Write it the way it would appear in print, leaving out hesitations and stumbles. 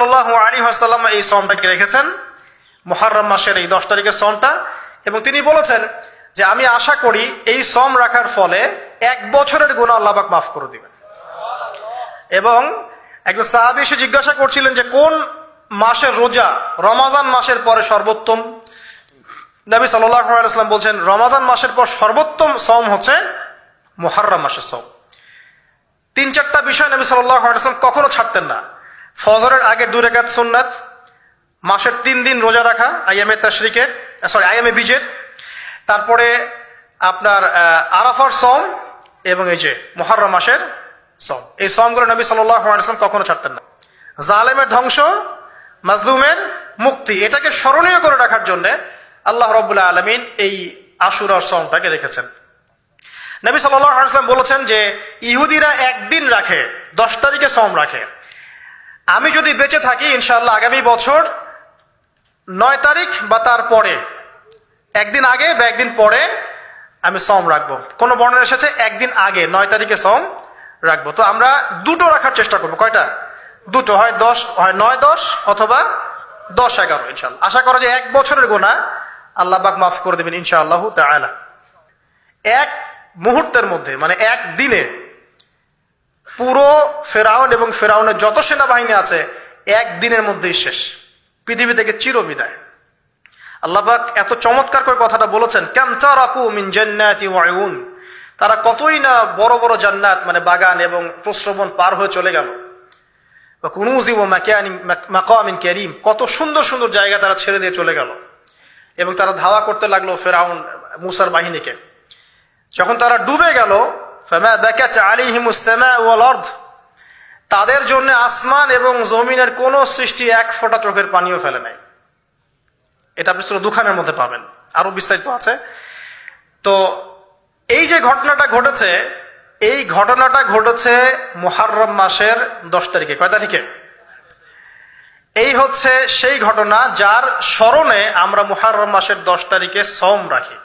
সাল্লাল্লাহু আলাইহি ওয়াসাল্লাম এই সওমটাকে রেখেছেন, মুহররম মাসের এই 10 তারিখের সওমটা, এবং তিনি বলেছেন যে আমি আশা করি এই সওম রাখার ফলে 1 বছরের গুনাহ আল্লাহ পাক মাফ করে দিবেন। এবং একজন সাহাবী এসে জিজ্ঞাসা করছিলেন যে কোন মাসের রোজা রমাজান মাসের পরে সর্বোত্তম। নবী সাল্লাল্লাহু আলাইহি ওয়াসাল্লাম বলছেন রমাজান মাসের পর সর্বোত্তম সওম হচ্ছে মুহররম মাসের সওম। 3-4টা বিষয় নবী সাল্লাল্লাহু আলাইহি ওয়াসাল্লাম কখনো ছাড়তেন না। ফজরের আগে 2 রাকাত সুন্নাত, মাসের 3 দিন রোজা রাখা আইয়ামে বীজের, তারপরে আপনার আরাফার সওম, এবং এই যে মুহররম মাসের সওম। এই সওমগুলো নবী সাল্লাল্লাহু আলাইহি ওয়াসাল্লাম কখনো ছাড়তেন না। জালেমের ধ্বংস, মাজলুমের মুক্তি, এটাকে স্মরণীয় করে রাখার জন্য আল্লাহ রাব্বুল আলামিন এই আশুরার সওমটাকে রেখেছেন। নবী সাল্লাল্লাহু আলাইহি ওয়াসাল্লাম বলেছেন যে ইহুদিরা একদিন রাখে, 10 তারিখে সওম রাখে। আমি যদি বেঁচে থাকি ইনশাআল্লাহ আগামী বছর 9 তারিখ বা তার পরে, একদিন আগে বা একদিন পরে আমি সওম রাখবো। কোন বর্ণনা এসেছে একদিন আগে 9 তারিখে সওম রাখবো। তো আমরা 2টো রাখার চেষ্টা করবো। কয়টা? 2টো, হয় 9-10 অথবা 10-11 ইনশাআল্লাহ। আশা করা যে 1 বছরের গুনাহ আল্লাহ পাক মাফ করে দেবেন ইনশাআল্লাহু তাআলা। এক মুহূর্তের মধ্যে, মানে এক দিনে পুরো ফেরাউন এবং ফেরাউনের যত সেনাবাহিনী আছে একদিনের মধ্যেই শেষ, পৃথিবী থেকে চিরবিদায়। আল্লাহ পাক এত চমৎকার করে কথাটা বলেছেন, কাম তারাকু মিন জান্নাতি ওয়া উয়ুন, তারা কতই না বড় বড় জান্নাত মানে বাগান এবং প্রস্রবণ পার হয়ে চলে গেল। ওয়া কুনুজি ওয়া মাকামিন কারীম, কত সুন্দর সুন্দর জায়গা তারা ছেড়ে দিয়ে চলে গেল। এবং তারা ধাওয়া করতে লাগলো ফেরাউন মুসার বাহিনীকে। যখন তারা ডুবে গেল, ফামা বাকাত আলাইহিমুস সামাউ ওয়াল আরদ, তাদের জন্য আসমান এবং জমিনের কোন সৃষ্টি 1 ফোঁটা চোখের পানিও ফেলে নাই। এটা আপনি সূরা দুখানের মধ্যে পাবেন, আরো বিস্তারিত আছে। তো এই যে ঘটনাটা ঘটেছে, এই ঘটনাটা ঘটেছে মুহররম মাসের 10 তারিখে। কয় তারিখে? এই হচ্ছে সেই ঘটনা যার স্মরণে আমরা মুহররম মাসের 10 তারিখে সওম রাখি।